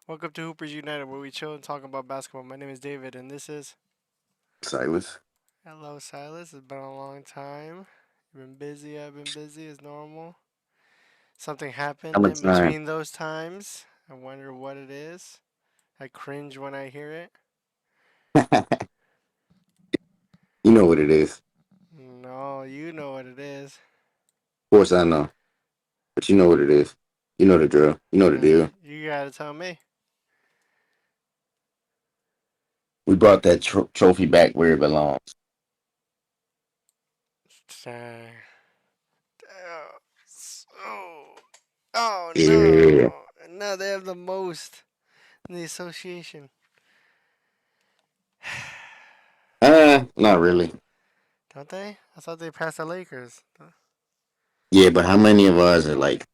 Welcome to Hoopers United, where we chill and talk about basketball. My name is David, and this is. Silas. Hello, Silas. It's been a long time. You've been busy. I've been busy as normal. Something happened in Time. between those times. I wonder what it is. I cringe when I hear it. You know what it is. No, you know what it is. Of course I know. But you know what it is. You know the drill. You know the No, you deal. you gotta tell me. We brought that trophy back where it belongs. Dang. Oh, oh Yeah. no! Now they have the most in the association. Not really. Don't they? I thought they passed the Lakers. Yeah, but how many of us are like,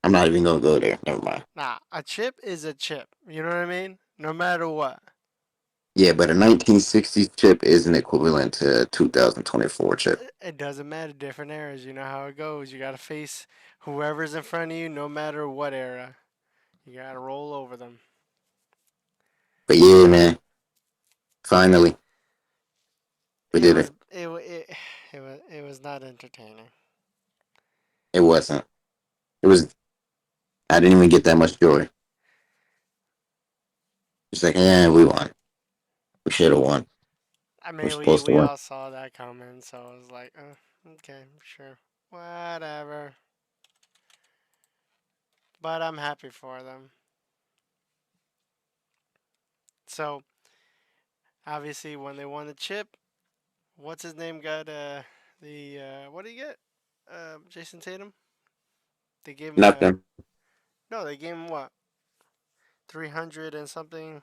I'm not even gonna go there. Never mind. Nah, a chip is a chip. You know what I mean? No matter what. Yeah, but a 1960s chip isn't equivalent to a 2024 chip. It doesn't matter. Different eras. You know how it goes. You gotta face whoever's in front of you, no matter what era. You gotta roll over them. But yeah, man. Finally, we It did was it. it it was not entertaining. It wasn't. It was. I didn't even get that much joy. It's like, yeah, we won. We should have won. I We're mean, we supposed to we win. all saw that coming, so I was like, okay, sure, whatever. But I'm happy for them. So obviously, when they won the chip, what's his name got the what did he get? Jason Tatum. They gave him a Nothing. no. They gave him what 300 and something.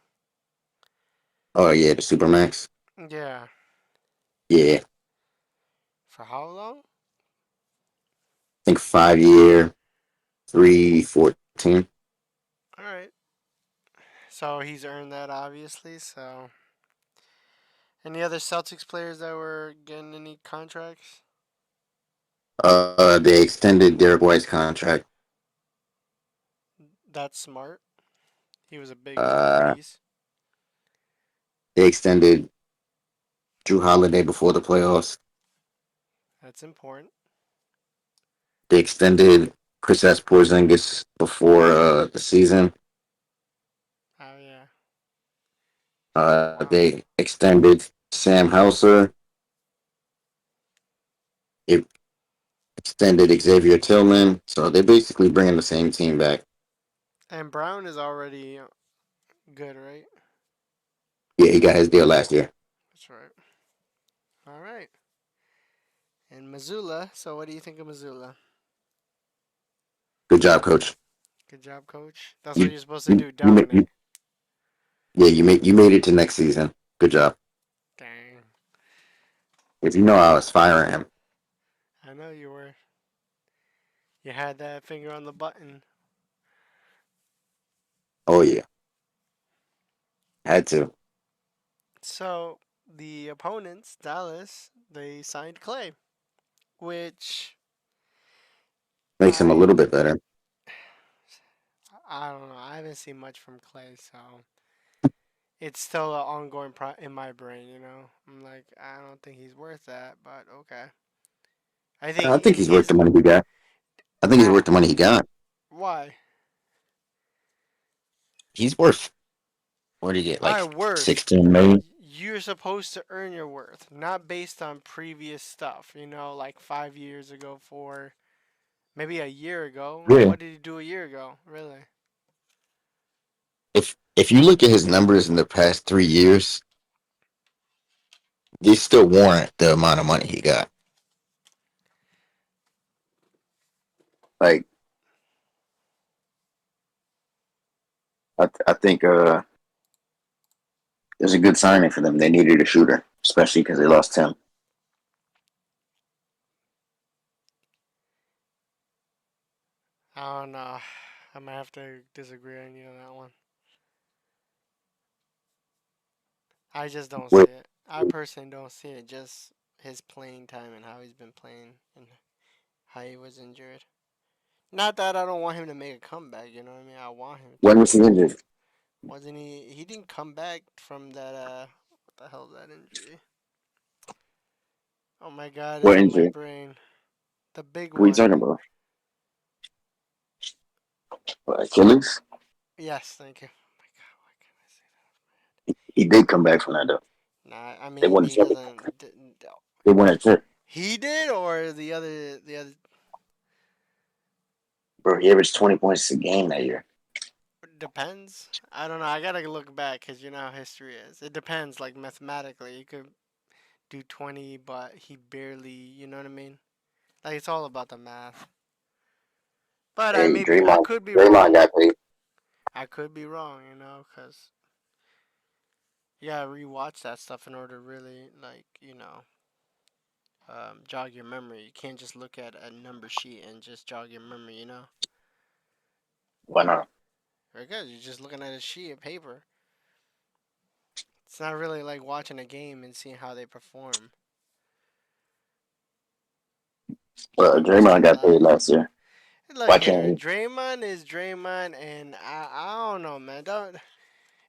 Oh yeah, the Supermax. Yeah. Yeah, I For how long? think 5 year, 314. All right. So he's earned that obviously. So any other Celtics players that were getting any contracts? They extended Derek White's contract. That's smart. He was a big Uh, piece. they extended Drew Holiday before the playoffs. That's important. They extended Chris Porzingis before the season. Oh yeah. Wow. They extended Sam Hauser. They extended Xavier Tillman. So they're basically bringing the same team back. And Brown is already good, right? Yeah, he got his deal last year. That's right. All right. And Missoula. So what do you think of Missoula? Good job, coach. Good job, coach. That's what You you're supposed to you do. you, ma- Dominate. you yeah you made it to next season. Good job. Dang. If you know I was firing him. I know you were. You had that finger on the button. Oh yeah, had to. So the opponents, Dallas, they signed Clay, which Makes him a I little bit better. I don't know. I haven't seen much from Clay, so it's still an ongoing in my brain. I'm like, I don't think he's worth that, but okay. I think I think he's worth his the money he got. I think he's I worth the money he got. why He's worth what did he get? why Like worth. 16 million? You're supposed to earn your worth, not based on previous stuff. Like 5 years ago, maybe a year ago. Yeah. What did he do a year ago? Really? If you look at his numbers in the past 3 years, they still warrant the amount of money he got. Like I think it was a good signing for them. They needed a shooter, especially because they lost Tim. I don't know. I might have to disagree on you on that one. I just don't see Wait, it. I personally don't see it. Just his playing time and how he's been playing and how he was injured. Not that I don't want him to make a comeback. You know what I mean? I want him When to. was he injured? Wasn't he? He didn't come back from that. What the hell is that injury? Oh my God, it's What on my injury? brain. The big What are you one. talking about? What, Achilles? Yes, thank you. Oh my God, why can't I say He did come back from that though. that? Nah, I They mean won a he chip. doesn't. They won a chip. He did, or the other Bro, he averaged 20 points a game that year. depends. I don't know. I gotta look back because you know how history is. It depends. Like mathematically, you could do 20, but he barely. You know what I mean? Like it's all about the math. But I Hey, maybe I Draymond. could be Draymond wrong. got paid. I could be wrong. You know, because you gotta rewatch that stuff in order to really jog your memory. You can't just look at a number sheet and just jog your memory. You know, Why not? because you're just looking at a sheet of paper. It's not really like watching a game and seeing how they perform. Well, Just Draymond got paid relax. last year. Look Why here, can't Draymond is Draymond, and I don't know, man. Don't.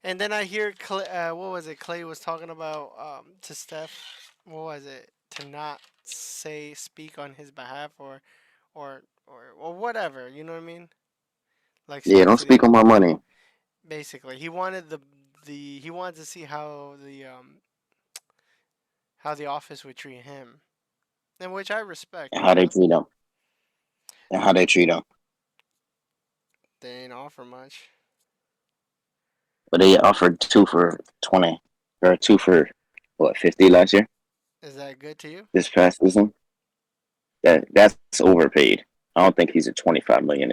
And then I hear Clay, what was it? Clay was talking about to Steph. What was it? To not speak on his behalf or whatever. You know what I mean? Like he? Yeah, speak don't to the speak on my money. basically. He wanted the he wanted to see how the office would treat him, and which I respect. And You how they know, treat him. And how they treat him. they ain't offer much. But they offered 2 for 20. Or 2 for, what, 50 last year? Is that good to you? This past season? That's overpaid. I don't think he's a 25 million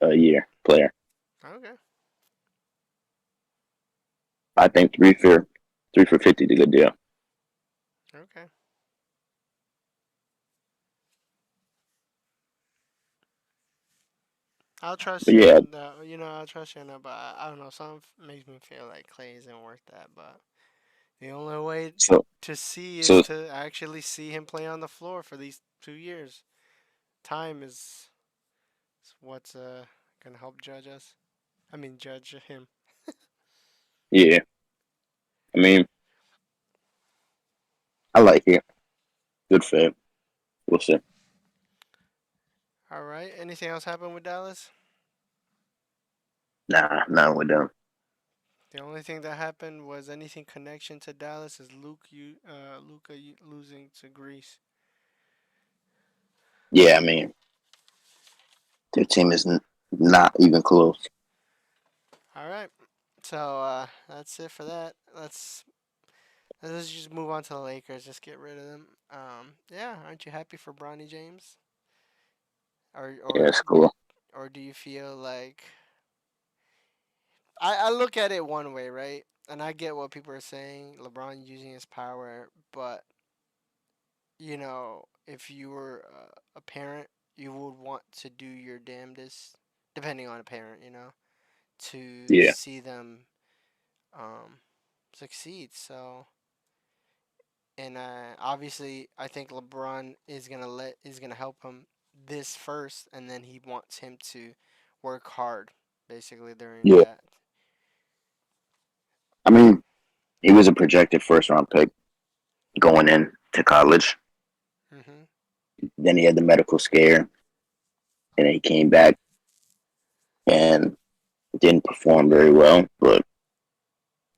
a year player. Okay. I think 3 for 50 is a good deal. Okay. I'll trust But you yeah, on that. You know, I'll trust you on that. But I don't know. Some makes me feel like Clay isn't worth that. But the only way so to see is so to actually see him play on the floor for these 2 years. Time is what's gonna help judge us. I mean, judge him. yeah. I mean, I like it. Good fit. We'll see. All right. Anything else happen with Dallas? Nah, not with them. The only thing that happened was anything connection to Dallas is Luca losing to Greece. Yeah, I mean, their team is not even close. All right. So that's it for that. Let's just move on to the Lakers. Just get rid of them. Yeah, aren't you happy for Bronny James? Or Yeah, or it's cool. or do you feel like I look at it one way, right? And I get what people are saying. LeBron using his power, but if you were a parent, you would want to do your damnedest, depending on a parent, to Yeah. see them um, succeed. So and obviously, I think LeBron is gonna help him this first, and then he wants him to work hard, basically during Yeah. that. I mean, he was a projected first round pick going in to college. Hmm. Then he had the medical scare, and then he came back and didn't perform very well. But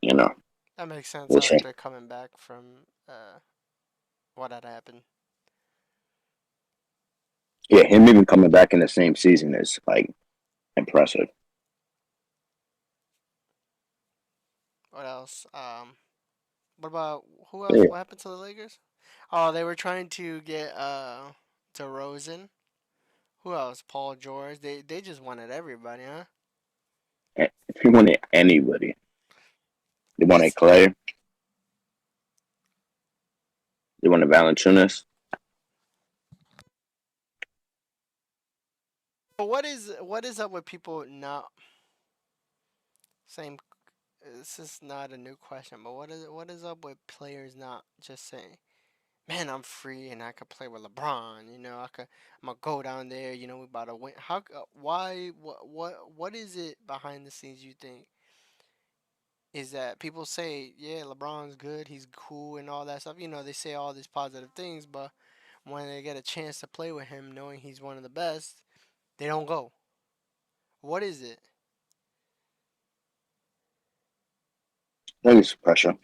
you know, That makes sense we'll see. after coming back from what had happened. Yeah, him even coming back in the same season is like impressive. What else? What about who else? Yeah, What happened to the Lakers? Oh, they were trying to get DeRozan. Who else? Paul George. They just wanted everybody, huh? if he wanted anybody, they wanted It's Clay, they wanted Valanciunas. but what is up with people not saying this is not a new question, but what is up with players not just saying man, I'm free and I could play with LeBron. I'm gonna go down there. We about to win. Why? What is it behind the scenes? You think is that people say, yeah, LeBron's good, he's cool, and all that stuff. They say all these positive things, but when they get a chance to play with him, knowing he's one of the best, they don't go. What is it? I think it's pressure,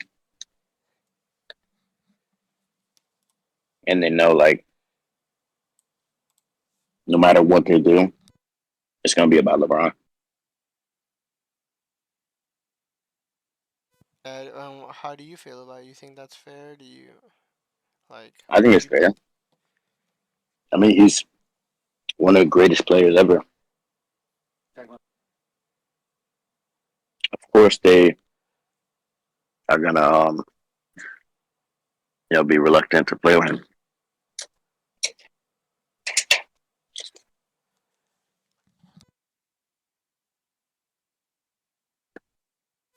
and they know like no matter what they do, it's gonna be about LeBron. How do you feel about it? You think that's fair? Do you like? I think Do it's you? fair. I mean, he's one of the greatest players ever. Of course, they are gonna be reluctant to play with him.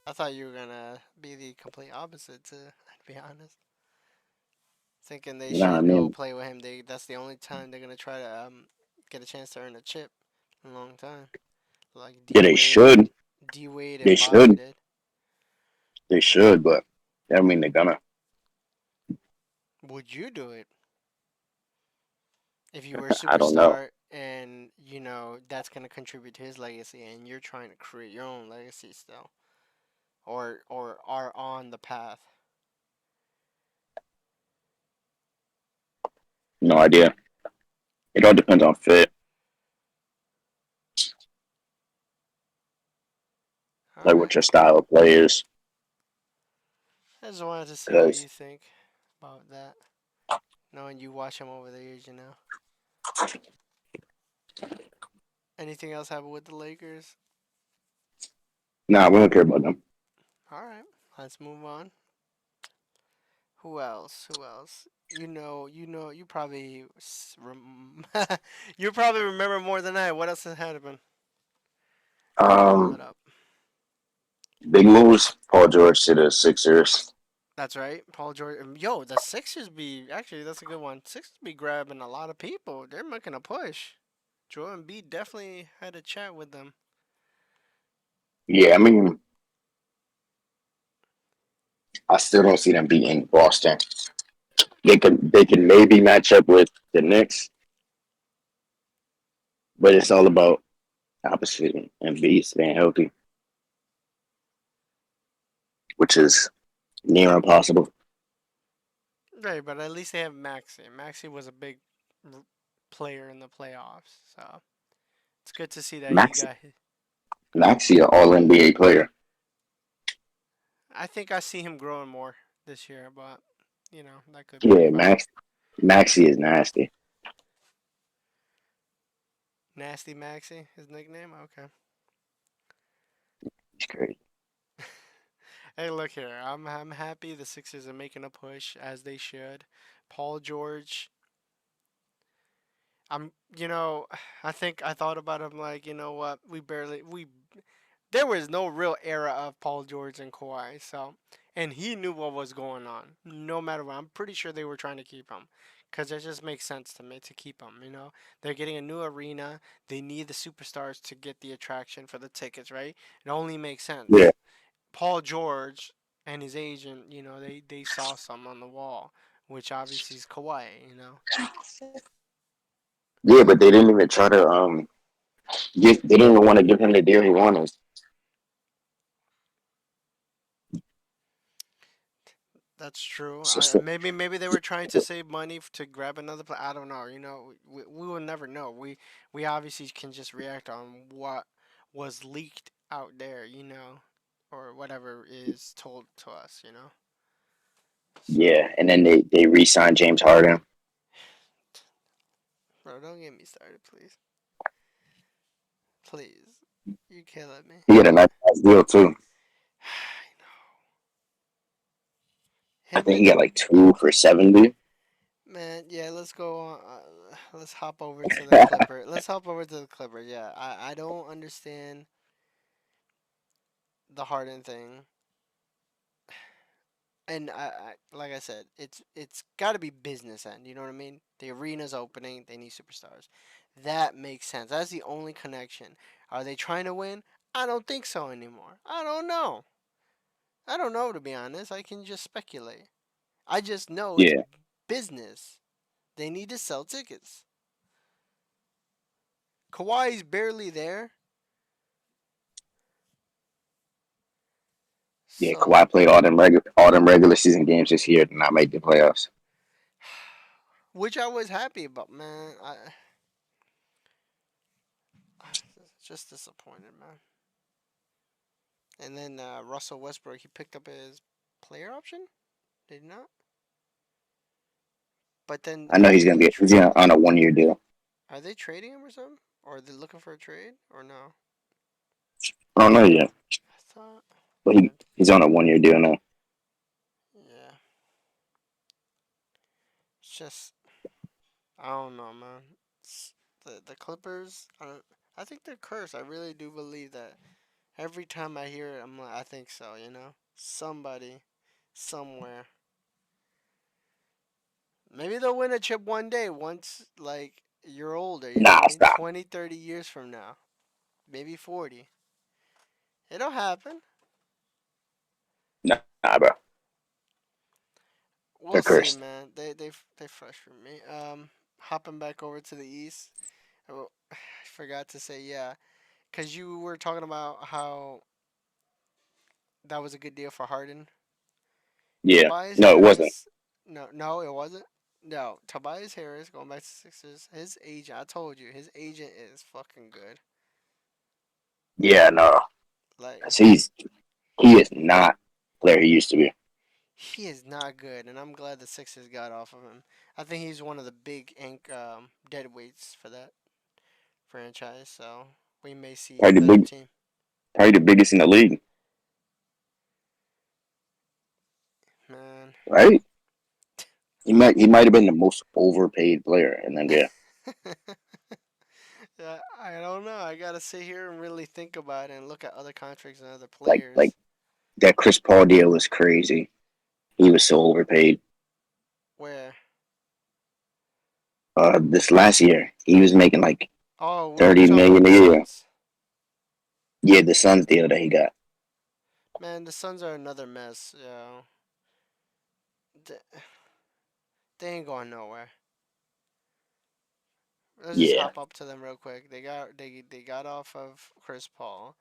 I thought you were gonna be the complete opposite. To be honest, thinking they You know what I should go mean? play with him. That's the only time they're gonna try to get a chance to earn a chip in a long time. Like Yeah, D Wade they and Bobby should, did. they should, but I mean they're gonna. Would you do it if you were a I don't know. superstar and that's gonna contribute to his legacy and you're trying to create your own legacy still, or are on the path? No idea. It all depends on fit, All like right. what your style of play is. I just wanted to see what you Because think about that, knowing you watch him over the years. Anything else happen with the Lakers? nah, we don't care about them. All right, let's move on. Who else? Who else? You probably you probably remember more than I. What else has happened? Let me pull it Um, up. Big moves. Paul George to the Sixers. That's right, Paul George. Yo, the Sixers be actually that's a good one. Sixers be grabbing a lot of people. They're making a push. Jordan B definitely had a chat with them. Yeah, I mean, I still don't see them beating Boston. They can maybe match up with the Knicks, but it's all about opposite and B staying healthy, which is near impossible. Right, but at least they have Maxi. Maxi was a big player in the playoffs, so it's good to see that he Max got. Maxi, an All NBA player. I think I see him growing more this year, but that could be Yeah, about Maxi is nasty. Nasty Maxi, his nickname. Okay. He's crazy. Hey, look here. I'm happy the Sixers are making a push as they should. Paul George. I'm I think I thought about him like what we there was no real era of Paul George and Kawhi, so and he knew what was going on. No matter what, I'm pretty sure they were trying to keep him, because it just makes sense to me to keep him. They're getting a new arena. They need the superstars to get the attraction for the tickets, right? It only makes Yeah, sense. Paul George and his agent, they saw some on the wall, which obviously is Kawhi. yeah, but they didn't even try to they didn't even want to give him the deal he wanted. That's true. So, Maybe they were trying to save money to grab another player. I don't know. We will never know. We obviously can just react on what was leaked out there, or whatever is told to us. So, yeah, and then they re-signed James Harden. bro, don't get me started, please. Please, you killing me. He had a nice deal too. I Him think he and got like 2 for 70. man, yeah. Let's go on. Let's hop over to the Clipper. Let's hop over to the Clipper. Yeah, I don't understand the Harden thing. And like I said, it's got to be business end. You know what I mean? The arena's opening. They need superstars. That makes sense. That's the only connection. Are they trying to win? I don't think so anymore. I don't know. I don't know, to be honest. I can just speculate. I just know it's Yeah, business. They need to sell tickets. Kawhi's barely there, yeah. so Kawhi played all them regular season games this year to not make the playoffs. which I was happy about, man. I just disappointed, man. And then Russell Westbrook, he picked up his player option. Did he not? But then I know he's on a 1 year deal. are they trading him or something? Or are they looking for a trade or no? I don't know yet, I thought, but man, he's on a 1 year deal now. yeah. It's just I don't know, man. The Clippers. I think they're cursed. I really do believe that. Every time I hear it, I'm like, I think so. You know, somebody, somewhere. Maybe they'll win a chip one day. Once like you're older. You know what I Nah, mean? stop. 20, 30 years from now. Maybe 40. It'll happen. Nah, bro. We'll They're see, cursed. man. They frustrate me. Hopping back over to the East. I forgot to say yeah, because you were talking about how that was a good deal for Harden. Yeah. Tobias No, it wasn't. Harris. No, no, it wasn't. No, Tobias Harris going back to Sixers. His agent. I told you, his agent is fucking good. Yeah, no. Like 'Cause he is not the player he used to be. he is not good, and I'm glad the Sixers got off of him. I think he's one of the big dead weights for that franchise. So we may see a Probably the better big, team, probably the biggest in the league, man. right? He might have been the most overpaid player in the NBA. Yeah, I don't know. I gotta sit here and really think about it and look at other contracts and other Like players. that Chris Paul deal was crazy. He was so overpaid. Where? This last year he was making like Oh, you're 30 talking about million the a year. Suns. Yeah, the Suns deal that he got. Man, the Suns are another mess. Yeah, they ain't going nowhere. Let's just Yeah, hop up to them real quick. They got off of Chris Paul.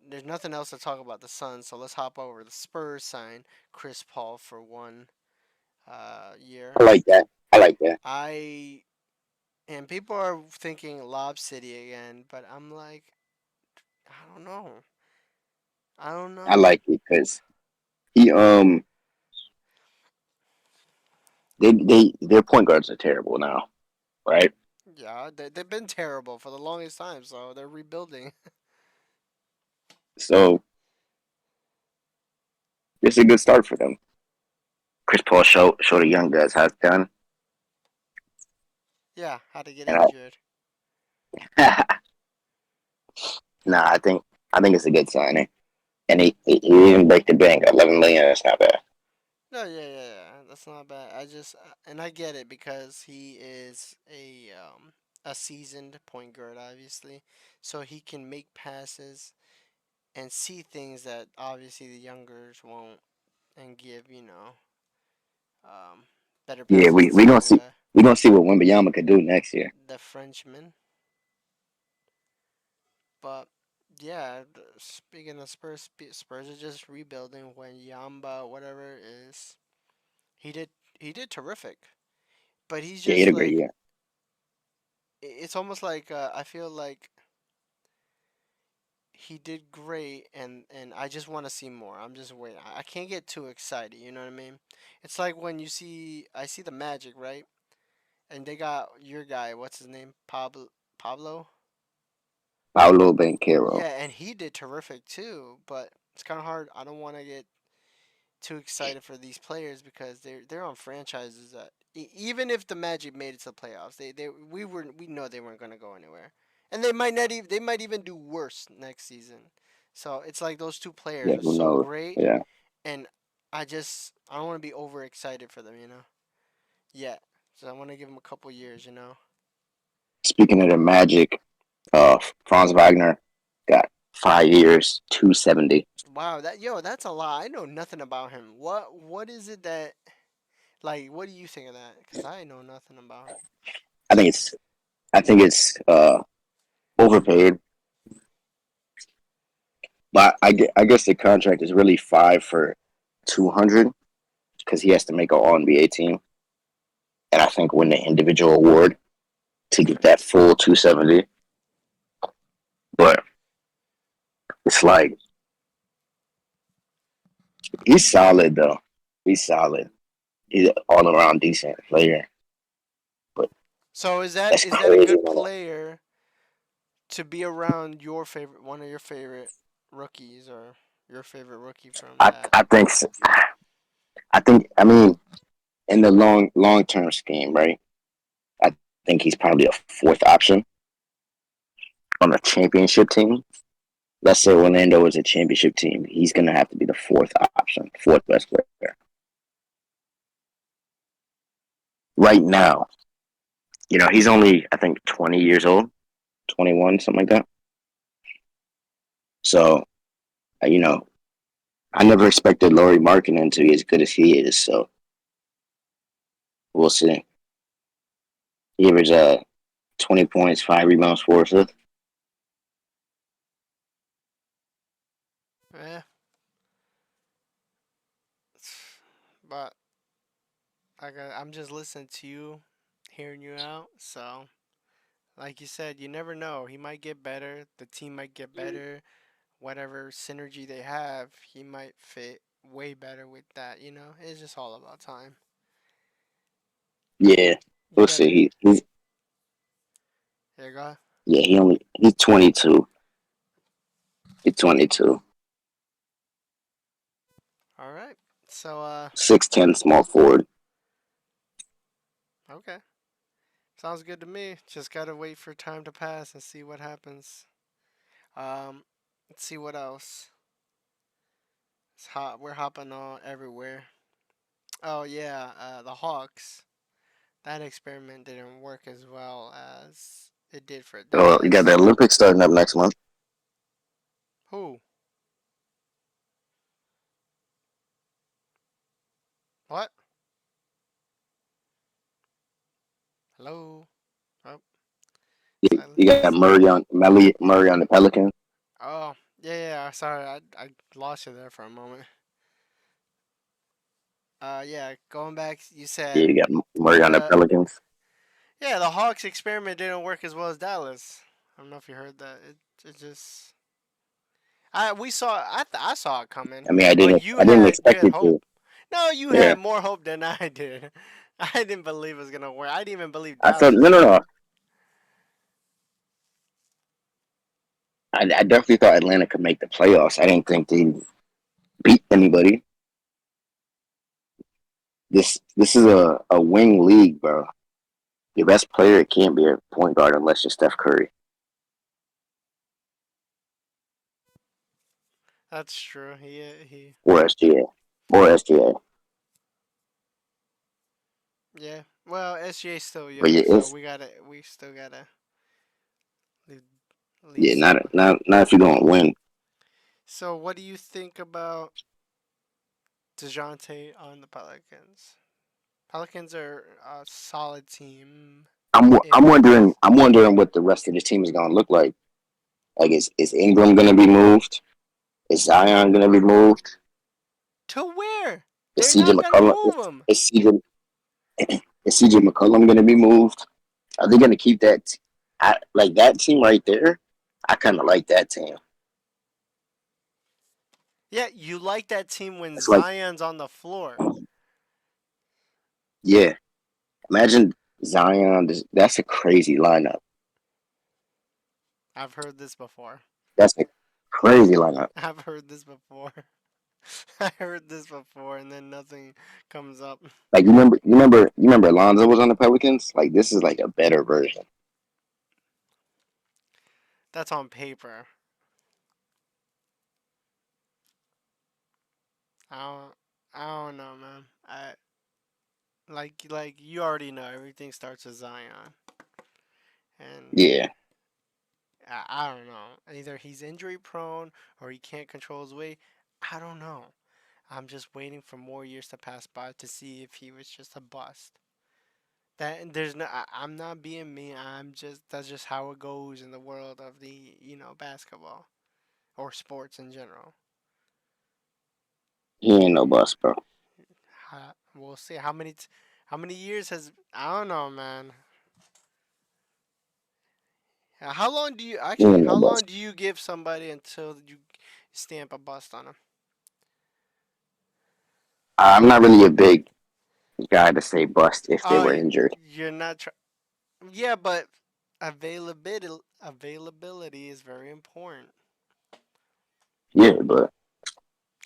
There's nothing else to talk about the Suns, so let's hop over. The Spurs signed Chris Paul for 1 year. I like that. I like that. I and people are thinking Lob City again, but I'm like, I don't know. I don't I know. like it because he their point guards are terrible now, right? Yeah, they've been terrible for the longest time, so they're rebuilding. So it's a good start for them. Chris Paul showed the young guys how it's done, Yeah, how to get and injured. I nah, I think it's a good signing, and he didn't break the bank. 11 million, that's not bad. No, yeah. That's not bad. I just and I get it because he is a seasoned point guard, obviously, so he can make passes and see things that obviously the youngers won't, and give um better Yeah, passes we gonna to see we gonna see what Wembanyama could do next year. the Frenchman. But yeah, speaking of Spurs, Spurs are just rebuilding when Yamba whatever is he did he did terrific. But he's Yeah, he had just a great like year. it's almost like I feel like he did great, and I just want to see more. I'm just waiting. I can't get too excited. You know what I mean? It's like when I see the Magic, right? And they got your guy. What's his name? Pablo. Paolo Banchero. Yeah, and he did terrific too. But it's kind of hard. I don't want to get too excited for these players because they're on franchises that even if the Magic made it to the playoffs, we know they weren't going to go anywhere, and they might not even they might even do worse next season. So it's like those two players Yeah, are who so knows? great, Yeah, and I don't want to be overexcited for them, you know. Yet, so I want to give them a couple years, you know. Speaking of the Magic, Franz Wagner got 5 years, 270. Wow, that's a lot. I know nothing about him. What is it that like? What do you think of that? Cause I know nothing about him. I think it's I think it's overpaid, but I guess the contract is really 5 for 200 because he has to make an All NBA team, and I think win the individual award to get that full 270. But it's like he's solid though. He's solid. He's an all around decent player. But So that's is that a crazy, good man. player to be around your favorite one of your favorite rookies or your favorite rookie from I that? I think I mean in the long term scheme, right? I think he's probably a fourth option on a championship team. Let's say Orlando is a championship team. He's gonna have to be the fourth option, fourth best player. Right now, he's only I think 20 years old, 21, something like that. So, uh, you know, I never expected Laurie Markkinen to be as good as he is. So we'll see. He averaged 20 points, 5 rebounds, 4 assists. Yeah, but I'm just listening to you, hearing you out. So, like you said, you never know. He might get better. The team might get better. Whatever synergy they have, he might fit way better with that. You know, it's just all about time. Yeah, You we'll gotta. see. He's There you go. yeah, he's 22. He's 22. All right. So, 6'10", small forward. okay. Sounds good to me. Just gotta wait for time to pass and see what happens. Um, let's see what else. It's hot. We're hopping all everywhere. Oh yeah, the Hawks. That experiment didn't work as well as it did for Well, you got the Dallas. Olympics starting up next month. Who? What? Hello? Oh, You got silence. Murray on the Pelicans. Oh, yeah. Sorry, I lost you there for a moment. Yeah. Going back, you Yeah, said you got Murray on the the Pelicans. yeah the Hawks experiment didn't work as well as Dallas. I don't know if you heard that. It just I saw it coming, I mean, but you I didn't had expect good it hope. to. No, you Yeah, had more hope than I did. I didn't believe it was gonna work. I didn't even believe I Dallas thought was no, no, gonna. no. I definitely thought Atlanta could make the playoffs. I didn't think they beat anybody. This is a wing league, bro. Your best player can't be a point guard unless you're Steph Curry That's true. He or SGA or SGA. yeah. Well, SGA's still But young, yeah, so it's we still gotta leave leave yeah, some. not if you're gonna win. So, what do you think about Dejounte on the Pelicans? Pelicans are a solid team. If I'm wondering what the rest of the team is gonna look like. Like, is Ingram gonna be moved? Is Zion gonna be moved? to where Is they're CJ not gonna McCollum move him. is CJ is CJ McCollum gonna be moved? Are they gonna keep that? Like that team right there. I kind of like that team. Yeah, you like that team when It's like Zion's on the floor. yeah. Imagine Zion. That's a crazy lineup. I've heard this before. That's a crazy lineup. I've heard this before. I heard this before, and then nothing comes up. Like you remember Alonzo was on the Pelicans. Like this is like a better version. That's on paper. I don't. I don't know, man. I like you already know everything starts with Zion, and Yeah, I don't know. Either he's injury prone or he can't control his weight. I don't know. I'm just waiting for more years to pass by to see if he was just a bust. That there's no. I'm not being mean. I'm just that's just how it goes in the world of the basketball or sports in general. he ain't no bust, bro. We'll see how many years has I don't know, man. How long do you He actually? ain't no How long bust. do you give somebody until you stamp a bust on them? I'm not really a big guy to say bust if they Oh, were injured. you're not. Yeah, but availability is very important. Yeah, but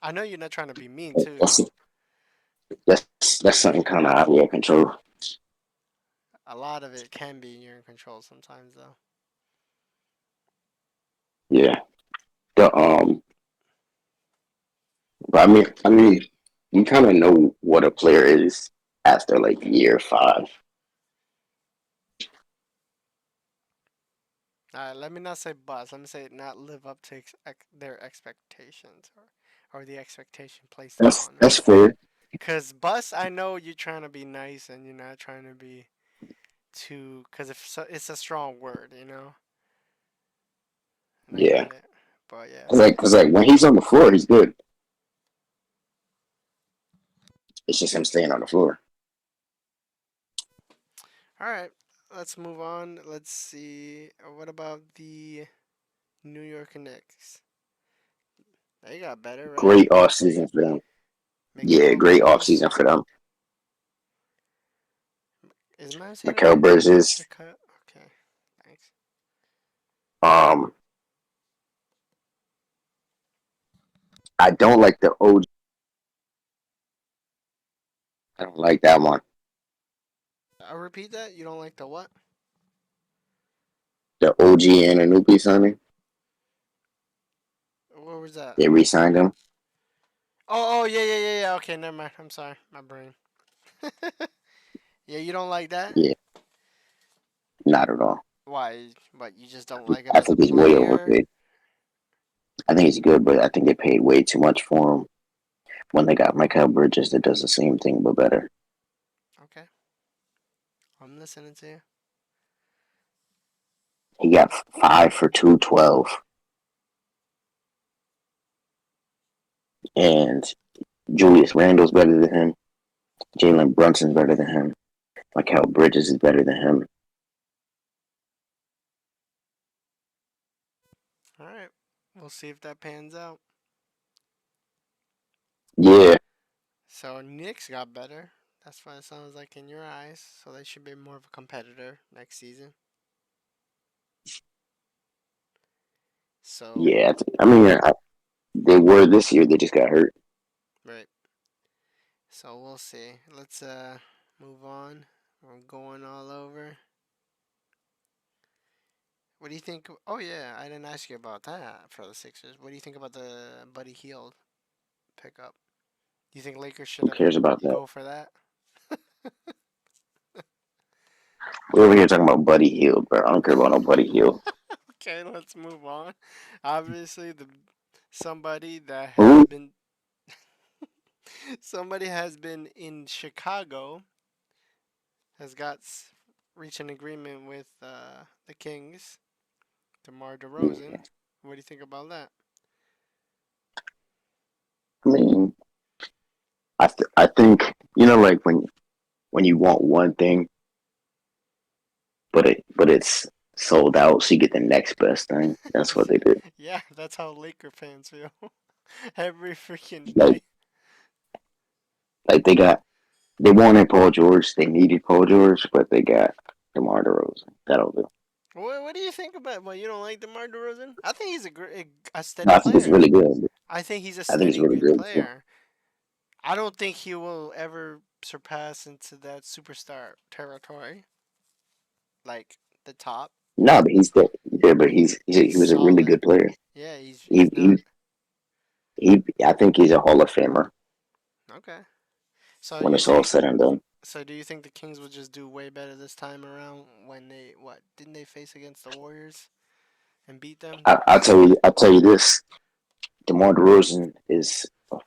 I know you're not trying to be mean too, that's though. that's something kind of out of your control. A lot of it can be in your control sometimes, though. Yeah. The But I mean, you kind of know what a player is after like year five. Let me not say bust. Let me say not live up to their expectations or the expectation placed That's upon them. that's fair. Cause bust, I know you're trying to be nice and you're not trying to be too. Cause if so, it's a strong word, and I Yeah. get it. But yeah. Cause like when he's on the floor, he's good. It's just him staying on the floor. All right, let's move on. Let's see. What about the New York Knicks? They got better, right? Great off season for them. Yeah, Mikael great off Bridges. season for them. Is my saying it Mikael right? Bridges. Mikael. Okay, thanks. Um, I don't like the OG. I don't like that one. I'll repeat that. You don't like the what? The OG and Anunoby signing. What was that? They re-signed him. Oh, yeah, yeah, yeah, yeah. Okay, never mind. I'm sorry, my brain. Yeah, you don't like that? Yeah, not at all. Why? What? You just don't like him I as a think he's way player? overpaid. I think he's good, but I think they paid way too much for him. When they got Mikael Bridges, that does the same thing but better. Okay, I'm listening to you. He got 5 for 212, and Julius Randle's better than him. Jalen Brunson's better than him. Mikael Bridges is better than him. All right, we'll see if that pans out. Yeah, So Knicks got better. That's what it sounds like in your eyes. So they should be more of a competitor next season. So yeah. I mean, they were this year. They just got hurt. right. So we'll see. Let's move on. We're going all over. What do you think? Oh yeah, I didn't ask you about that for the Sixers. What do you think about the Buddy Hield pickup? Do you think Lakers should Who have cares about that? go for that? We're over here talking about Buddy Hield, bro. I don't care about no Buddy Hield. Okay, let's move on. Obviously, the somebody that has Who? been somebody has been in Chicago has reached an agreement with the Kings, DeMar DeRozan. What do you think about that? I mean, I think like when you want one thing, but it's sold out, so you get the next best thing. That's what they did. Yeah, that's how Laker fans feel every freaking Like day. like they wanted Paul George, they needed Paul George, but they got DeMar DeRozan. That'll do. What do you think about? Well, you don't like DeMar DeRozan? I think he's a steady No, I think it's player. really good. I think he's a I think it's steady really good good too. player. I don't think he will ever surpass into that superstar territory, like the top. No, but he's still yeah, but He's he was a really solid. good player. Yeah, he's He he's not he he. I think he's a Hall of Famer. Okay. So when you it's all think said and done. so do you think the Kings will just do way better this time around when they what didn't they face against the Warriors and beat them? I tell you this: DeMar DeRozan is a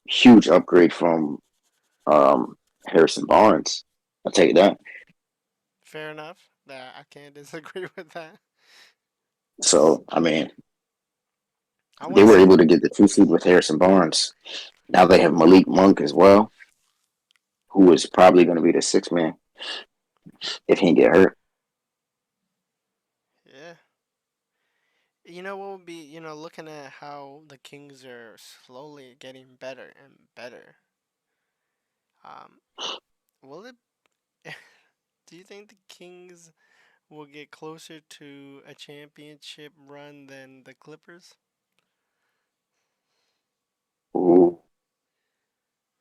huge upgrade from Harrison Barnes. I'll tell you that. Fair enough. That I can't disagree with that. So I mean, I they want to were see. able to get the 2 seed with Harrison Barnes. Now they have Malik Monk as well, who is probably going to be the 6 man if he can get hurt. Yeah. You know what would be, looking at how the Kings are slowly getting better and better. Um, will it? Do you think the Kings will get closer to a championship run than the Clippers? Ooh,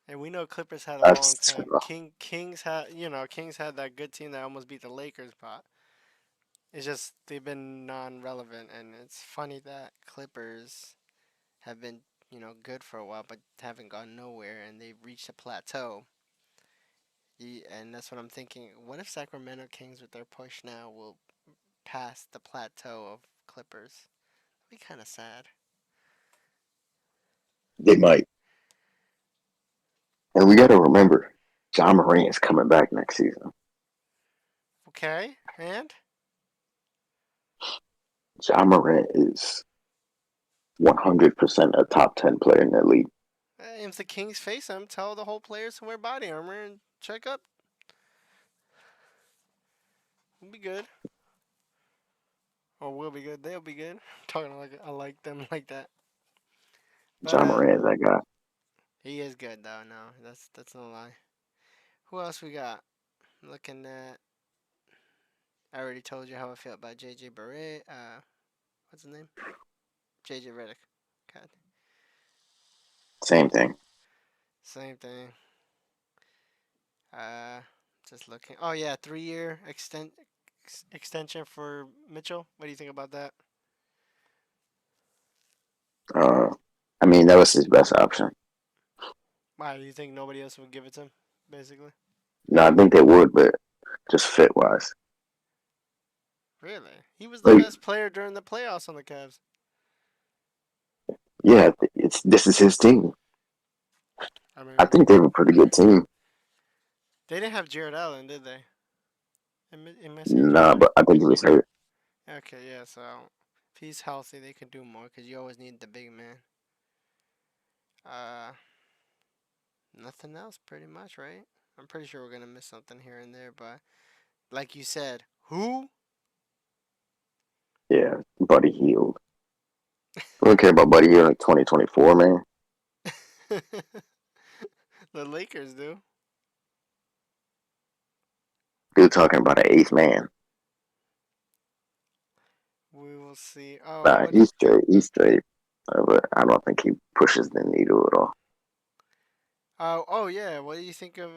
And we know Clippers had a long that's time. rough. Kings had that good team that almost beat the Lakers, but it's just they've been non-relevant, and it's funny that Clippers have been, good for a while, but haven't gone nowhere, and they've reached a plateau. And that's what I'm thinking. What if Sacramento Kings, with their push now, will pass the plateau of Clippers? That'd be kind of sad. They might, and we got to remember, John Morant is coming back next season. Okay, and John Morant is 100% a top 10 player in that league. if the Kings face them, tell the whole players to wear body armor and check up. We'll be good. Or we'll be good. They'll be good. Talking like I like them like that. But John Morant is that guy. he is good though. No, that's no lie. Who else we got? Looking at. I already told you how I feel about JJ Barrett. What's his name? JJ Redick. God, Same thing. same thing. Uh, just looking. Oh yeah, 3 year extension for Mitchell. What do you think about that? Uh, I mean, that was his best option. Why do you think nobody else would give it to him? Basically, No, I think they would, but just fit wise. really, he was the Like, best player during the playoffs on the Cavs. yeah, it's this is his team. I I mean, think they have a pretty good team. they didn't have Jared Allen, did they? Am I saying Jared Nah, right? but I think he was hurt. Okay, yeah. So if he's healthy, they can do more because you always need the big man. Uh, Nothing else, pretty much, right? I'm pretty sure we're gonna miss something here and there, but like you said, who? Yeah, Buddy Hield. We don't care about Buddy Hield in 2024, man. The Lakers do. We're talking about an eighth man. We will see. Oh, Nah, what? he's straight. He's straight. But I don't think he pushes the needle at all. Oh yeah. What do you think of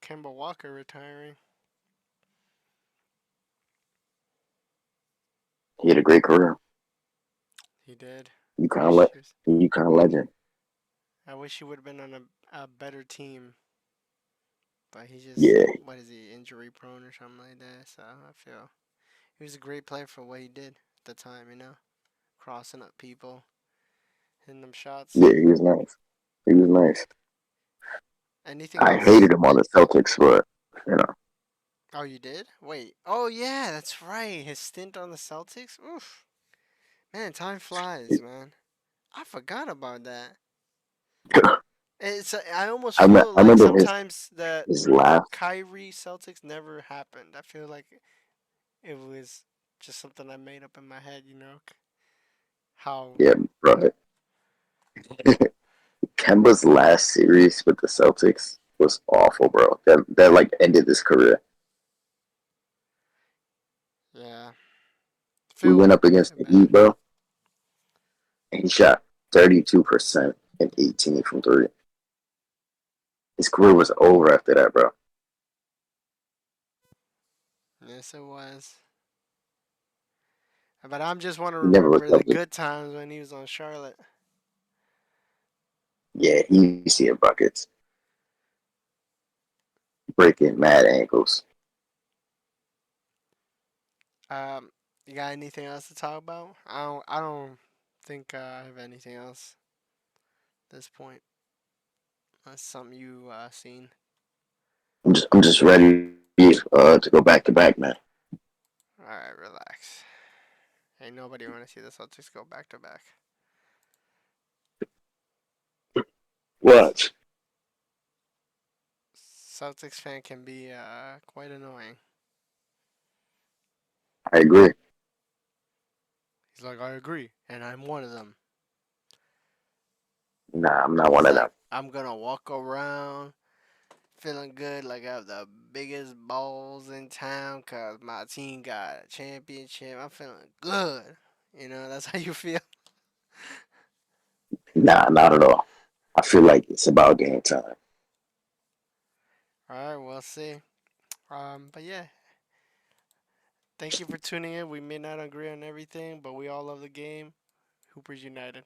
Kemba Walker retiring? He had a great career. He did. You I kind of wish let he was. you kind of legend. I wish he would have been on a better team, but he just Yeah, what is he injury prone or something like that. So I feel he was a great player for what he did at the time. Crossing up people, hitting them shots. yeah, he was nice. He was nice. Anything I else? hated him on the Celtics, but you know, Oh, you did? Wait. Oh yeah, that's right. His stint on the Celtics. Oof. Man, time flies, man. I forgot about that. I almost feel I like remember sometimes that his laugh. Kyrie Celtics never happened. I feel like it was just something I made up in my head. How? Yeah, bro. Kemba's last series with the Celtics was awful, bro. That like ended his career. Yeah. We went Feel up against the bad. Heat, bro, and he shot 32% and 18 from three. His career was over after that, bro. Yes, it was. But I'm just want to He never remember the recovered. good times when he was on Charlotte. Yeah, easier buckets, breaking mad ankles. Um, you got anything else to talk about? I don't think I have anything else at this point. That's something you seen. I'm just ready to go back to back, man. All right, relax. Ain't nobody want to see the Celtics go back to back. What? Celtics fan can be quite annoying. I agree. He's like, I agree, and I'm one of them. Nah, I'm not one He's of them. like, I'm gonna walk around feeling good, like I have the biggest balls in town, cause my team got a championship. I'm feeling good. That's how you feel. Nah, not at all. I feel like it's about game time. All right, we'll see. But yeah, thank you for tuning in. We may not agree on everything, but we all love the game. Hoopers United.